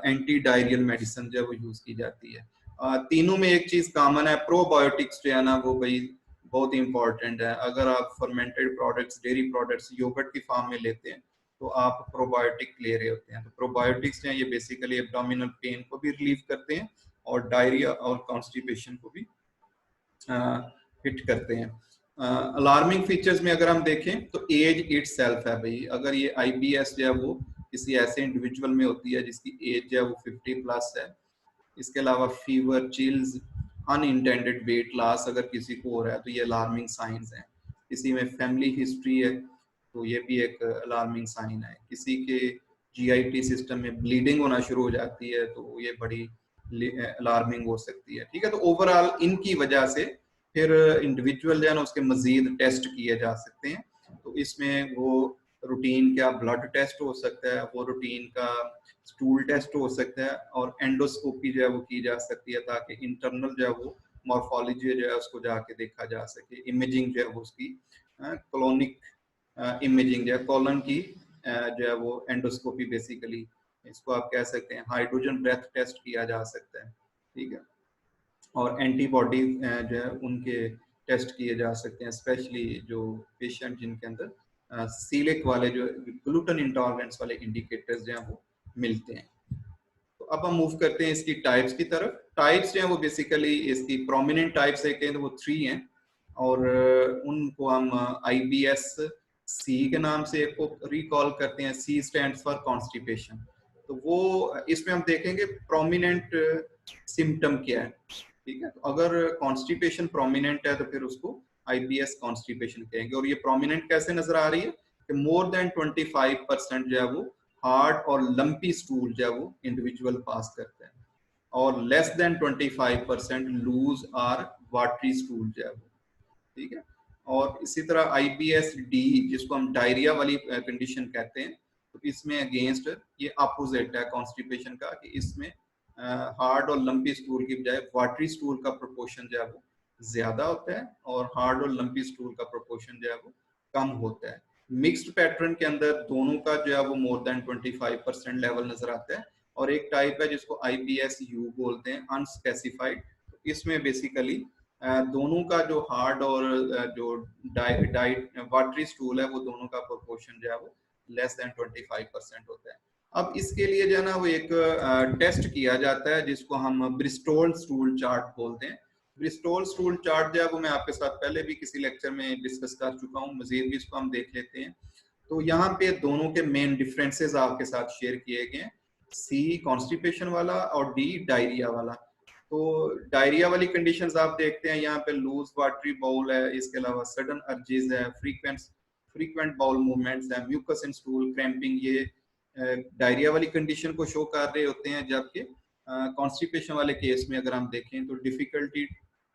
एंटी डायरियल मेडिसिन जो है वो यूज की जाती है। तीनों में एक चीज कॉमन है, प्रोबायोटिक्स जो है ना वो भाई बहुत ही इंपॉर्टेंट है। अगर आप fermented products, dairy products, yogurt की फॉर्म में लेते हैं तो आप प्रोबायोटिक ले रहे होते हैं। तो प्रोबायोटिक्स जो है ये बेसिकली एब्डोमिनल पेन को भी रिलीव करते हैं और डायरिया और कॉन्स्टिपेशन को भी हिट करते हैं। अलार्मिंग फीचर्स में अगर हम देखें तो एज इट सेल्फ है भाई, अगर ये आईबीएस जो है वो किसी ऐसे इंडिविजुअल में होती है जिसकी एज जो है वो 50 प्लस है। इसके अलावा fever, chills, unintended weight loss अगर किसी को हो रहा है तो ये अलार्मिंग साइंस हैं। किसी में फैमिली हिस्ट्री है तो ये भी एक अलार्मिंग साइन है। किसी के जीआईटी सिस्टम में ब्लीडिंग होना शुरू हो जाती है तो ये बड़ी अलार्मिंग हो सकती है, ठीक है। तो ओवरऑल इनकी वजह से फिर इंडिविजुअल जो है ना उसके मजीद टेस्ट किए जा सकते हैं। तो इसमें वो रूटीन का ब्लड टेस्ट हो सकता है, वो रूटीन का स्टूल टेस्ट हो सकता है, और एंडोस्कोपी जो है वो की जा सकती है ताकि इंटरनल जो है वो मॉर्फोलॉजी जो है उसको जाके देखा जा सके। इमेजिंग जो है वो उसकी कोलोनिक इमेजिंग जो है कॉलन की जो है वो एंडोस्कोपी बेसिकली इसको आप कह सकते हैं। हाइड्रोजन ब्रेथ टेस्ट किया जा सकता है, ठीक है, और एंटीबॉडी जो है उनके टेस्ट किए जा सकते हैं, स्पेशली जो पेशेंट जिनके अंदर सीलिक वाले जो ग्लूटेन इंटॉलरेंस वाले इंडिकेटर्स जो हैं वो मिलते हैं। तो अब हम मूव करते हैं इसकी टाइप्स की तरफ। टाइप्स जो हैं वो बेसिकली इसकी प्रोमिनेंट टाइप्स है तो वो 3 हैं, और उनको हम आईबीएस सी के नाम से को रिकॉल करते हैं। C stands for constipation. तो वो इसमें हम देखेंगे प्रोमिनेंट सिम्टम क्या है, ठीक है। तो अगर कॉन्स्टिपेशन प्रोमिनेंट है तो फिर उसको आईबीएस कॉन्स्टिपेशन कहेंगे। और ये प्रोमिनेंट कैसे नजर आ रही है कि मोर देन 25% जो है वो हार्ड और लंपी स्टूल जो है वो इंडिविजुअल पास करते हैं, और लेस देन 25% लूज और वाटरी स्टूल जो है वो, ठीक है। और इसी तरह आईबीएस डी जिसको हम डायरिया वाली कंडीशन कहते हैं, तो इसमें अगेंस्ट ये अपोजिट है कॉन्स्टिपेशन का, कि इसमें हार्ड और लंपी स्टूल की बजाय वाटरी स्टूल का प्रोपोर्शन जो है वो ज्यादा होता है, और हार्ड और लंपी स्टूल का प्रोपोर्शन जो है वो कम होता है। मिक्स्ड पैटर्न के अंदर दोनों का जो है वो मोर देन 25% लेवल नजर आता है। और एक टाइप है जिसको आईबीएस यू बोलते हैं, अनस्पेसिफाइड। इसमें बेसिकली दोनों का जो हार्ड और जो डाइट वाटरी स्टूल है वो दोनों का प्रोपोर्शन जो है वो लेस देन 25% होता है। अब इसके लिए जो है ना वो एक टेस्ट किया जाता है जिसको हम ब्रिस्टोल स्टूल चार्ट बोलते हैं। ब्रिस्टोल स्टूल चार्ट जो है वो मैं आपके साथ पहले भी किसी लेक्चर में डिस्कस कर चुका हूँ, मजीद भी इसको हम देख लेते हैं। तो यहाँ पे दोनों के मेन डिफरेंसेस आपके साथ शेयर किए गए हैं, सी कॉन्स्टिपेशन वाला और डी डायरिया वाला। तो डायरिया वाली कंडीशंस आप देखते हैं यहाँ पे लूज वाटरी बाउल है, इसके अलावा सडन अर्जेस है, फ्रीक्वेंट बाउल मूवमेंट्स है, म्यूकस इन स्टूल, क्रैम्पिंग, ये डायरिया वाली कंडीशन को शो कर रहे होते हैं। जबकि कॉन्स्टिपेशन वाले केस में अगर हम देखें तो डिफिकल्टी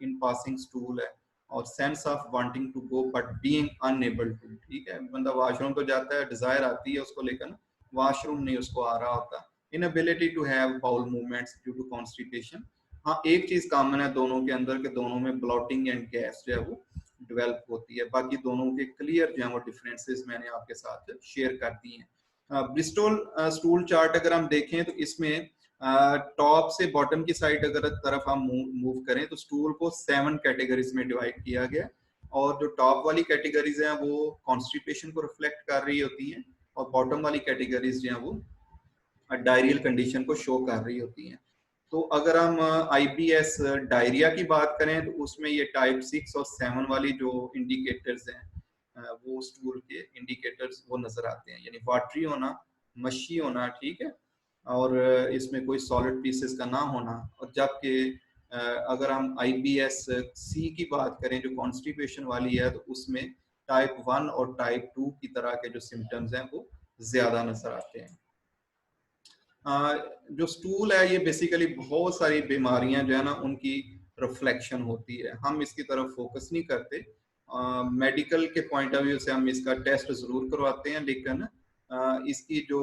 इन पासिंग स्टूल है और sense of wanting to go but being unable to. ठीक है, बंदा वॉशरूम तो जाता है, डिजायर आती है उसको लेकर, वॉशरूम नहीं उसको आ रहा होता। Inability to have bowel movements due to constipation. हाँ, एक चीज कॉमन है दोनों के अंदर के दोनों में ब्लॉटिंग एंड गैस जो है वो डेवलप होती है। बाकी दोनों के क्लियर जो है वो डिफरेंसेस मैंने आपके साथ शेयर कर दी हैं। ब्रिस्टल स्टूल चार्ट अगर हम देखें तो इसमें टॉप से बॉटम की साइड अगर तरफ हम मूव करें तो स्टूल को 7 कैटेगरीज में डिवाइड किया गया, और जो टॉप वाली कैटेगरीज हैं वो कॉन्स्टिपेशन को रिफ्लेक्ट कर रही होती हैं, और बॉटम वाली कैटेगरीज जो हैं वो डायरियल कंडीशन को शो कर रही होती हैं। तो अगर हम आईबीएस डायरिया की बात करें तो उसमें ये टाइप 6 और 7 वाली जो इंडिकेटर्स हैं वो स्टूल के इंडिकेटर्स वो नजर आते हैं, यानी वाटरी होना, मशी होना, ठीक है, और इसमें कोई सॉलिड पीसेस का ना होना। और जबकि अगर हम आईबीएस सी की बात करें जो कॉन्स्टिपेशन वाली है तो उसमें टाइप 1 और टाइप 2 की तरह के जो सिम्टम्स हैं वो ज्यादा नजर आते हैं। जो स्टूल है ये बेसिकली बहुत सारी बीमारियां जो है ना उनकी रिफ्लेक्शन होती है। हम इसकी तरफ फोकस नहीं करते, मेडिकल के पॉइंट ऑफ व्यू से हम इसका टेस्ट जरूर करवाते हैं, लेकिन इसकी जो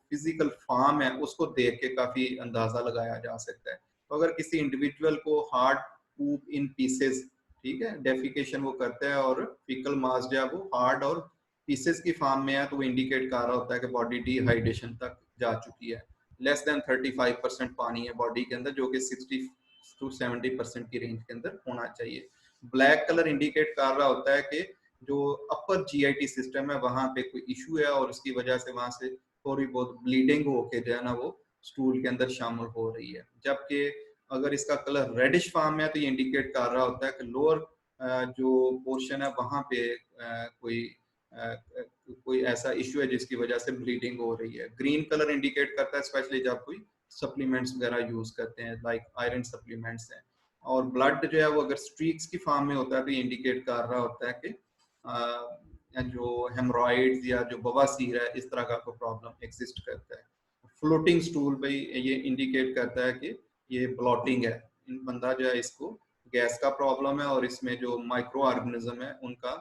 फिजिकल फॉर्म है उसको देख के काफी अंदाजा लगाया जा सकता है। तो अगर किसी इंडिविजुअल को हार्ड पूप इन पीसेस, ठीक है, डेफिकेशन वो करता है और फीकल मास जो है वो हार्ड और पीसेस की फॉर्म में है, तो वो इंडिकेट कर रहा होता है कि बॉडी डिहाइड्रेशन तक जा चुकी है। लेस देन 35% पानी है बॉडी के अंदर, जो कि 60 to 70% की रेंज के अंदर होना चाहिए। ब्लैक कलर इंडिकेट कर रहा होता है कि जो अपर जीआईटी सिस्टम है वहां पे कोई इशू है और उसकी वजह से वहां से थोड़ी बहुत ब्लीडिंग होके जो है ना वो स्टूल के अंदर शामिल हो रही है। जबकि अगर इसका कलर रेडिश फॉर्म में है तो ये इंडिकेट कर रहा होता है कि लोअर जो पोर्शन है वहां पे कोई ऐसा इश्यू है जिसकी वजह से ब्लीडिंग हो रही है। ग्रीन कलर इंडिकेट करता है स्पेशली जब कोई सप्लीमेंट्स वगैरह यूज करते हैं, लाइक आयरन सप्लीमेंट्स हैं। और ब्लड जो है वो अगर स्ट्रीक्स की फॉर्म में होता है तो ये इंडिकेट कर रहा होता है कि जो हेमरॉइड्स या जो बवासीर है इस तरह का कोई प्रॉब्लम एग्जिस्ट करता है। फ्लोटिंग स्टूल भाई ये इंडिकेट करता है कि ये ब्लॉटिंग है, इन बंदा जो है इसको गैस का प्रॉब्लम है और इसमें जो माइक्रो ऑर्गेनिज्म है उनका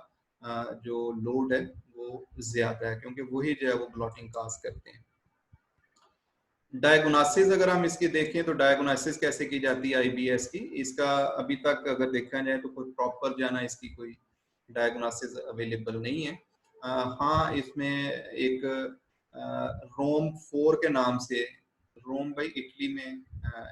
जो लोड है वो ज्यादा है, क्योंकि वही जो है वो ब्लॉटिंग काज करते हैं। डायग्नोसिस अगर हम इसकी देखें तो डायग्नोसिस कैसे की जाती है आईबीएस की, इसका अभी तक अगर देखा जाए तो कोई प्रॉपर जाना इसकी कोई डायग्नोसिस अवेलेबल नहीं है। हाँ, इसमें एक रोम 4 के नाम से, रोम भाई इटली में,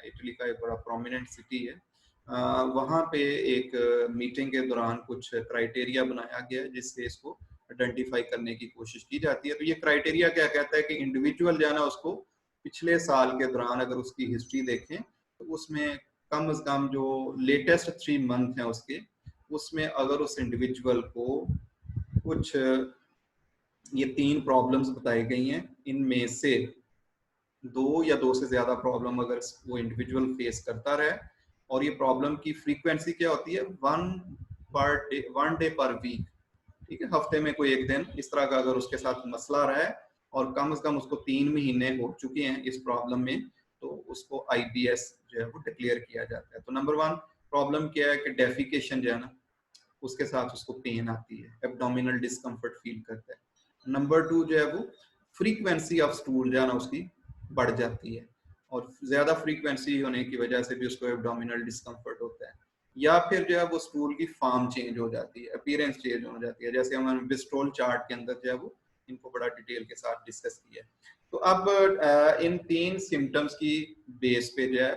इटली का एक बड़ा प्रोमिनेंट सिटी है, वहाँ पे एक मीटिंग के दौरान कुछ क्राइटेरिया बनाया गया है जिससे इसको आइडेंटिफाई करने की कोशिश की जाती है। तो ये क्राइटेरिया क्या कहता है कि इंडिविजुअल जो है ना उसको पिछले साल के दौरान अगर उसकी हिस्ट्री देखें तो उसमें कम से कम जो लेटेस्ट 3 मंथ है उसके, उसमें अगर उस इंडिविजुअल को कुछ ये 3 प्रॉब्लम्स बताई गई हैं, इनमें से 2 या 2 से ज्यादा प्रॉब्लम अगर वो इंडिविजुअल फेस करता रहे, और ये प्रॉब्लम की फ्रीक्वेंसी क्या होती है 1 डे पर वीक, ठीक है, हफ्ते में कोई एक दिन इस तरह का अगर उसके साथ मसला रहा है और कम से कम उसको 3 महीने हो चुके हैं इस प्रॉब्लम में, तो उसको आईबीएस जो है वो डिक्लेयर किया जाता है। तो नंबर 1 प्रॉब्लम क्या है कि डेफिकेशन जो है ना उसके साथ उसको पेन आती है, एब्डोमिनल डिस्कम्फर्ट फील करता है। नंबर 2 जो है वो फ्रीक्वेंसी ऑफ स्टूल जो है ना उसकी बढ़ जाती है, और ज्यादा फ्रीक्वेंसी होने की वजह से भी उसको एब्डोमिनल डिस्कम्फर्ट होता है। या फिर जो है वो स्टूल की फॉर्म चेंज हो जाती है, अपीयरेंस चेंज हो जाती है, जैसे हमने ब्रिस्टल चार्ट के अंदर जो है वो इनको बड़ा डिटेल के साथ डिस्कस किया है। तो अब इन 3 सिम्टम्स की बेस पे जो है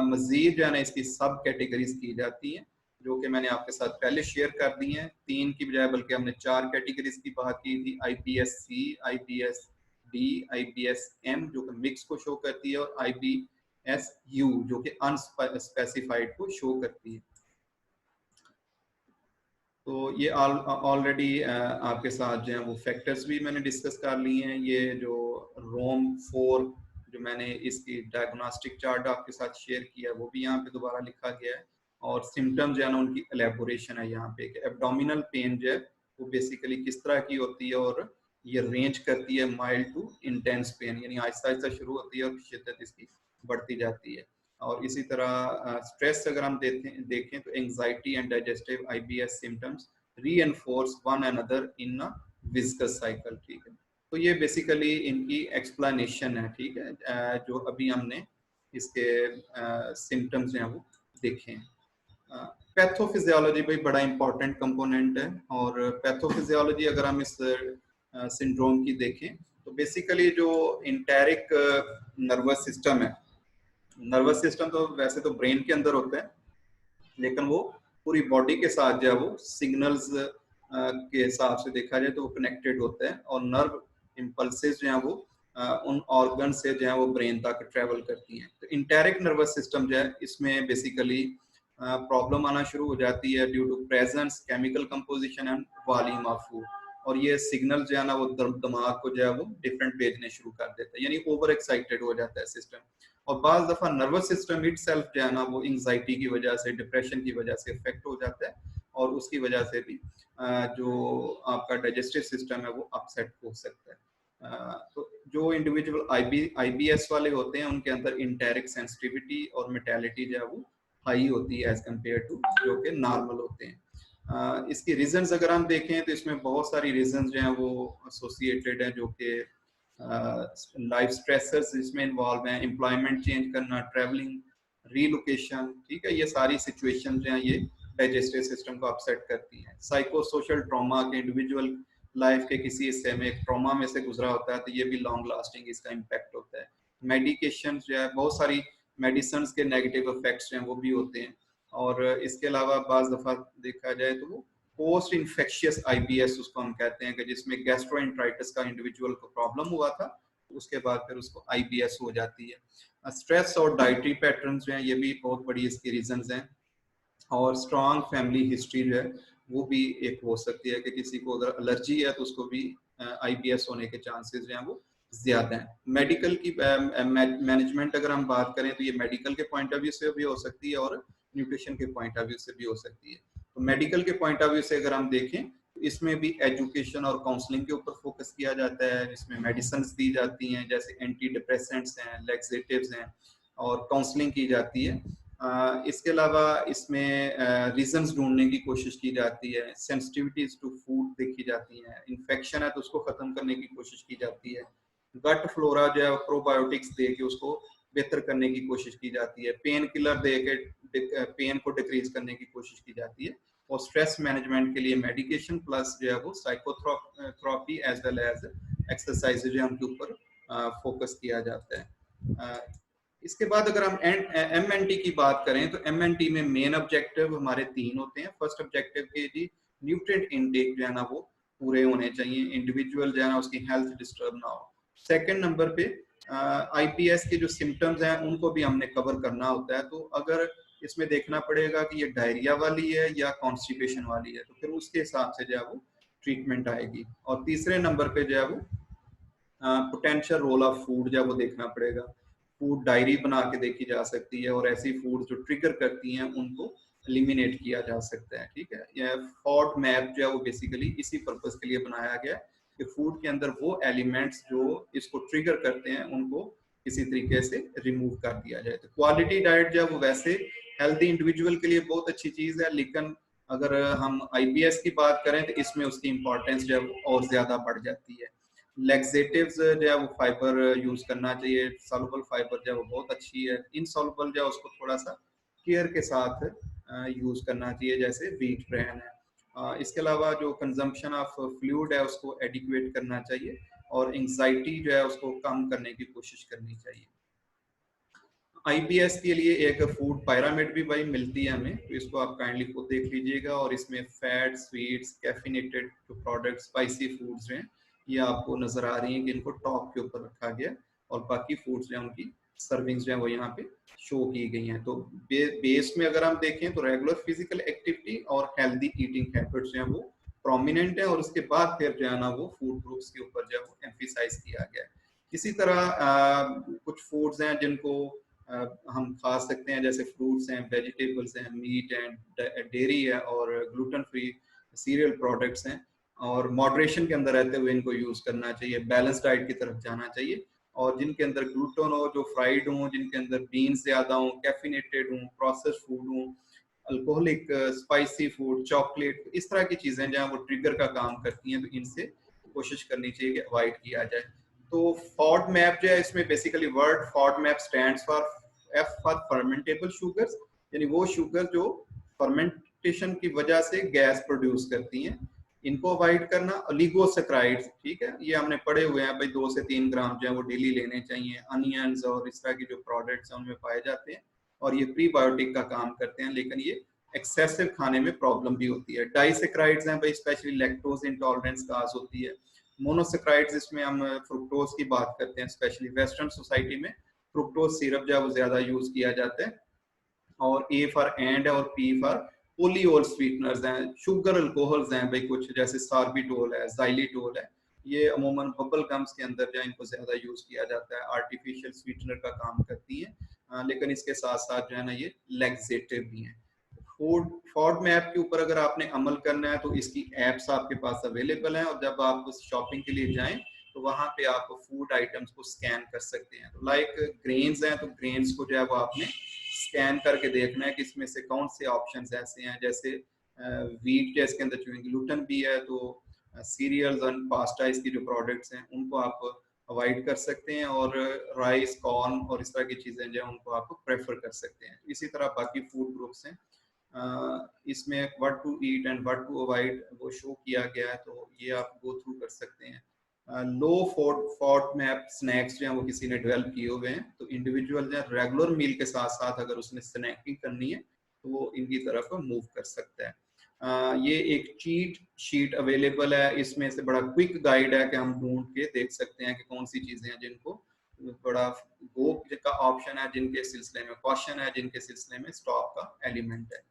मजीद जो है ना इसकी सब कैटेगरीज की जाती हैं, जो कि मैंने आपके साथ पहले शेयर कर दी हैं। 3 की बजाय बल्कि हमने 4 कैटेगरीज की बात की थी, आईबीएस सी, आईबीएस डी, आईबीएस एम जो कि मिक्स को शो करती है, और आईबीएस यू जो कि अनस्पेसिफाइड को शो करती है। तो ये ऑलरेडी आपके साथ जो है वो फैक्टर्स भी मैंने डिस्कस कर लिए हैं। ये जो रोम 4 जो मैंने इसकी डायग्नोस्टिक चार्ट आपके साथ शेयर किया वो भी यहाँ पे दोबारा लिखा गया है, और सिम्टम्स जो है ना उनकी एलेबोरेशन है यहाँ पे। एब्डोमिनल पेन जो है वो बेसिकली किस तरह की होती है, और ये रेंज करती है माइल्ड टू इंटेंस पेन, यानी आहिस्ता आहिस्ता शुरू होती है और शिद्दत इसकी बढ़ती जाती है। और इसी तरह स्ट्रेस अगर हम देखें तो anxiety and digestive IBS symptoms reinforce one another in a viscous cycle. ठीक है, तो ये बेसिकली इनकी एक्सप्लेनेशन है। ठीक है, जो अभी हमने इसके सिम्टम्स हैं वो देखे हैं। पैथोफिजियोलॉजी भी बड़ा इंपॉर्टेंट कंपोनेंट है, और पैथोफिजियोलॉजी अगर हम इस सिंड्रोम की देखें तो बेसिकली जो इंटेरिक नर्वस सिस्टम है, नर्वस सिस्टम तो वैसे तो ब्रेन के अंदर होता है, लेकिन वो पूरी बॉडी के साथ जो है वो सिग्नल्स के हिसाब से देखा जाए तो वो कनेक्टेड होता है, और नर्व इम्पल्सेस जो है वो उन ऑर्गन से जो है वो ब्रेन तक ट्रेवल करती हैं। तो इंटेरिक नर्वस सिस्टम जो है इसमें बेसिकली प्रॉब्लम आना शुरू हो जाती है due to presence chemical composition and volume of food, और ये सिग्नल जो है ना वो दिमाग को जो है वो डिफरेंट भेजने शुरू कर देता है, यानी ओवर एक्साइटेड हो जाता है सिस्टम। और बाज़ दफा नर्वस सिस्टम इटसेल्फ जो है ना वो एंजाइटी की वजह से, डिप्रेशन की वजह से इफेक्ट हो जाता है, और उसकी वजह से भी जो आपका डाइजेस्टिव सिस्टम है वो अपसेट हो सकता है। तो जो इंडिविजुअल आईबीएस वाले होते हैं उनके अंदर इंटेरिक सेंसिटिविटी और मेटालिटी जो है वो हाई होती है एज कम्पेयर टू जो कि नॉर्मल होते हैं। इसकी रीजंस अगर हम देखें तो इसमें बहुत सारी रीजंस जो हैं वो एसोसिएटेड हैं, जो कि लाइफ स्ट्रेसर्स इसमें इन्वॉल्व हैं, एम्प्लॉयमेंट चेंज करना, ट्रैवलिंग, रीलोकेशन। ठीक है, ये सारी सिचुएशन जो हैं ये डाइजेस्टिव सिस्टम को अपसेट करती हैं। साइको सोशल ट्रॉमा के इंडिविजुअल लाइफ के किसी हिस्से में एक ट्रॉमा में से गुजरा होता है तो ये भी लॉन्ग लास्टिंग इसका इम्पैक्ट होता है। मेडिकेशन जो है, बहुत सारी मेडिसिन के नेगेटिव इफेक्ट्स हैं वो भी होते हैं, और इसके अलावा बाज़ दफ़ा देखा जाए तो वो पोस्ट इन्फेक्शियस आईबीएस उसको हम कहते हैं, कि जिसमें गैस्ट्रोएंटराइटिस का इंडिविजुअल को प्रॉब्लम हुआ था, उसके बाद फिर उसको आईबीएस हो जाती है। स्ट्रेस और डाइटरी पैटर्न्स जो हैं ये भी बहुत बड़ी इसकी रीजंस हैं, और स्ट्रॉन्ग फैमिली हिस्ट्री जो है वो भी एक हो सकती है, कि किसी को अगर एलर्जी है तो उसको भी आईबीएस होने के चांसेस जो हैं वो ज्यादा है। मेडिकल की मैनेजमेंट अगर हम बात करें तो ये मेडिकल के पॉइंट ऑफ व्यू से भी हो सकती है और न्यूट्रिशन के पॉइंट ऑफ व्यू से भी हो सकती है। तो मेडिकल के पॉइंट ऑफ व्यू से अगर हम देखें तो इसमें भी एजुकेशन और काउंसलिंग के ऊपर फोकस किया जाता है, जिसमें मेडिसिन दी जाती हैं जैसे एंटी डिप्रेसेंट्स हैं, लैक्सेटिव्स हैं, और काउंसलिंग की जाती है। इसके अलावा इसमें रीजंस ढूंढने की कोशिश की जाती है, सेंसिटिविटीज टू फूड देखी जाती हैं, इन्फेक्शन है तो उसको खत्म करने की कोशिश की जाती है, गट फ्लोरा जो है प्रोबायोटिक्स दे के उसको बेहतर करने की कोशिश की जाती है, पेन किलर दे के पेन को डिक्रीज करने की कोशिश की जाती है, और स्ट्रेस मैनेजमेंट के लिए मेडिकेशन प्लस जो है वो psychotherapy as well as exercise जो है उनके ऊपर फोकस किया जाता है। इसके बाद अगर हम MNT की बात करें तो MNT में मेन ऑब्जेक्टिव हमारे 3 होते हैं। फर्स्ट ऑब्जेक्टिव के जी न्यूट्रिएंट इनटेक जो है ना वो पूरे होने चाहिए, इंडिविजुअल जो है ना उसकी हेल्थ डिस्टर्ब ना हो। सेकंड नंबर पे IBS के जो सिम्टम्स हैं उनको भी हमने कवर करना होता है, तो अगर इसमें देखना पड़ेगा कि ये डायरिया वाली है या कॉन्स्टिपेशन वाली है, तो फिर उसके हिसाब से जो है वो ट्रीटमेंट आएगी। और तीसरे नंबर पे जो है वो पोटेंशियल रोल ऑफ फूड जो है वो देखना पड़ेगा। फूड डायरी बना के देखी जा सकती है, और ऐसी फूड जो ट्रिगर करती हैं उनको एलिमिनेट किया जा सकता है। ठीक है, यह फॉड मैप जो है वो बेसिकली इसी पर्पस के लिए बनाया गया है कि फूड के अंदर वो एलिमेंट्स जो इसको ट्रिगर करते हैं उनको किसी तरीके से रिमूव कर दिया जाए। तो क्वालिटी डाइट जो है वो वैसे हेल्दी इंडिविजुअल के लिए बहुत अच्छी चीज है, लेकिन अगर हम IBS की बात करें तो इसमें उसकी इंपॉर्टेंस जो है और ज्यादा बढ़ जाती है। लैक्सेटिव्स जो है वो फाइबर यूज करना चाहिए, सॉल्युबल फाइबर जो है वो बहुत अच्छी है, इनसॉल्युबल जो है उसको थोड़ा सा केयर के साथ यूज करना चाहिए, जैसे व्हीट ब्रेन है। इसके अलावा जो कंजम्पशन ऑफ फ्लूइड है उसको एडिक्वेट करना चाहिए, और एंजाइटी जो है उसको कम करने की कोशिश करनी चाहिए। IBS के लिए एक फूड पिरामिड भी भाई मिलती है हमें, तो इसको आप काइंडली खुद देख लीजिएगा, और इसमें fat, sweets, caffeinated product, spicy foods हैं, ये आपको नजर आ रही हैं कि इनको टॉप के ऊपर रखा गया, और बाकी फूड्स जो हैं उनकी सर्विंग्स जो है वो यहाँ पे शो की गई हैं। तो बेस में अगर हम देखें तो रेगुलर फिजिकल एक्टिविटी और हेल्दी ईटिंग हैबिट्स जो हैं वो प्रोमिनेंट है, और उसके बाद फिर जो है ना वो फूड ग्रुप्स के ऊपर जो है वो एम्फिसाइज किया गया है। इसी तरह कुछ फूड्स हैं जिनको हम खा सकते हैं, जैसे फ्रूट्स हैं, वेजिटेबल्स हैं, मीट एंड डेयरी है, और ग्लूटेन फ्री सीरियल प्रोडक्ट्स हैं, और मॉडरेशन के अंदर रहते हुए इनको यूज करना चाहिए, बैलेंस डाइट की तरफ जाना चाहिए। और जिनके अंदर ग्लूटेन हो, जो फ्राइड हो, जिनके अंदर बीन्स ज्यादा हो, कैफिनेटेड हो, प्रोसेस्ड फूड हो, अल्कोहलिक, स्पाइसी फूड, चॉकलेट, इस तरह की चीजें जहाँ वो ट्रिगर का काम करती हैं, तो इनसे कोशिश करनी चाहिए कि अवॉइड किया जाए। तो फॉड मैप जो है, इसमें basically word FODMAP stands for F for fermentable sugars, यानी वो शुगर जो फर्मेंटेशन की वजह से गैस प्रोड्यूस करती हैं, इनको अवॉइड करना। ओलिगोसैकराइड्स, ठीक है, ये हमने पढ़े हुए हैं भाई, 2 से 3 ग्राम जो है वो डेली लेने चाहिए। अनियंस और इस तरह की जो प्रोडक्ट्स हैं उनमें पाए जाते हैं, और ये प्रीबायोटिक का काम करते हैं, लेकिन ये एक्सेसिव खाने में प्रॉब्लम भी होती है। डाइसेक्राइड्स हैं भाई, स्पेशली लैक्टोज इंटॉलरेंस काज होती है। मोनोसेक्राइड्स, इसमें हम फ्रुक्टोज की बात करते हैं, स्पेशली वेस्टर्न सोसाइटी में फ्रुक्टोज सिरप जो है वो ज्यादा यूज किया जाता है। और ए फॉर एंड है, और पी फॉर पोलियोल स्वीटनर्स हैं, शुगर अल्कोहल्स हैं भाई, कुछ जैसे सार्बिटोल है, जाइलिटोल है, ये अमूमन बबल गम्स के अंदर जो है इनको ज्यादा यूज किया जाता है, आर्टिफिशियल स्वीटनर का काम करती है, लेकिन इसके साथ साथ जो है ना ये लैक्सेटिव भी हैं। फूड फॉड मैप के ऊपर अगर आपने अमल करना है तो इसकी एप्स आपके पास अवेलेबल हैं, और जब आप शॉपिंग के लिए जाएं तो वहां पे आप फूड आइटम्स को स्कैन कर सकते हैं। तो लाइक ग्रेन्स हैं, तो ग्रेन्स को जो है वो आपने स्कैन करके देखना है कि इसमें से कौन से ऑप्शंस ऐसे हैं, जैसे वीट के इसके अंदर चूंकि ग्लूटेन भी है, तो सीरियल्स और पास्ता इसकी जो प्रोडक्ट्स हैं उनको आप अवॉइड कर सकते हैं, और राइस, कॉर्न और इस तरह की चीजें जो है उनको आप प्रेफर कर सकते हैं। इसी तरह बाकी फूड ग्रुप्स हैं, इसमें what to eat and what to avoid वो शो किया गया है, तो ये आप गो थ्रू कर सकते हैं। लो फॉड मैप स्नैक्स जो हैं वो किसी ने डेवलप किए हुए हैं, तो इंडिविजुअल जो है रेगुलर मील के साथ साथ अगर उसने स्नैकिंग करनी है तो वो इनकी तरफ मूव कर सकता है। ये एक चीट शीट अवेलेबल है, इसमें से बड़ा क्विक गाइड है कि हम ढूंढ के देख सकते हैं कि कौन सी चीजें हैं जिनको बड़ा गो का ऑप्शन है, जिनके सिलसिले में क्वेश्चन है, जिनके सिलसिले में स्टॉप का एलिमेंट है।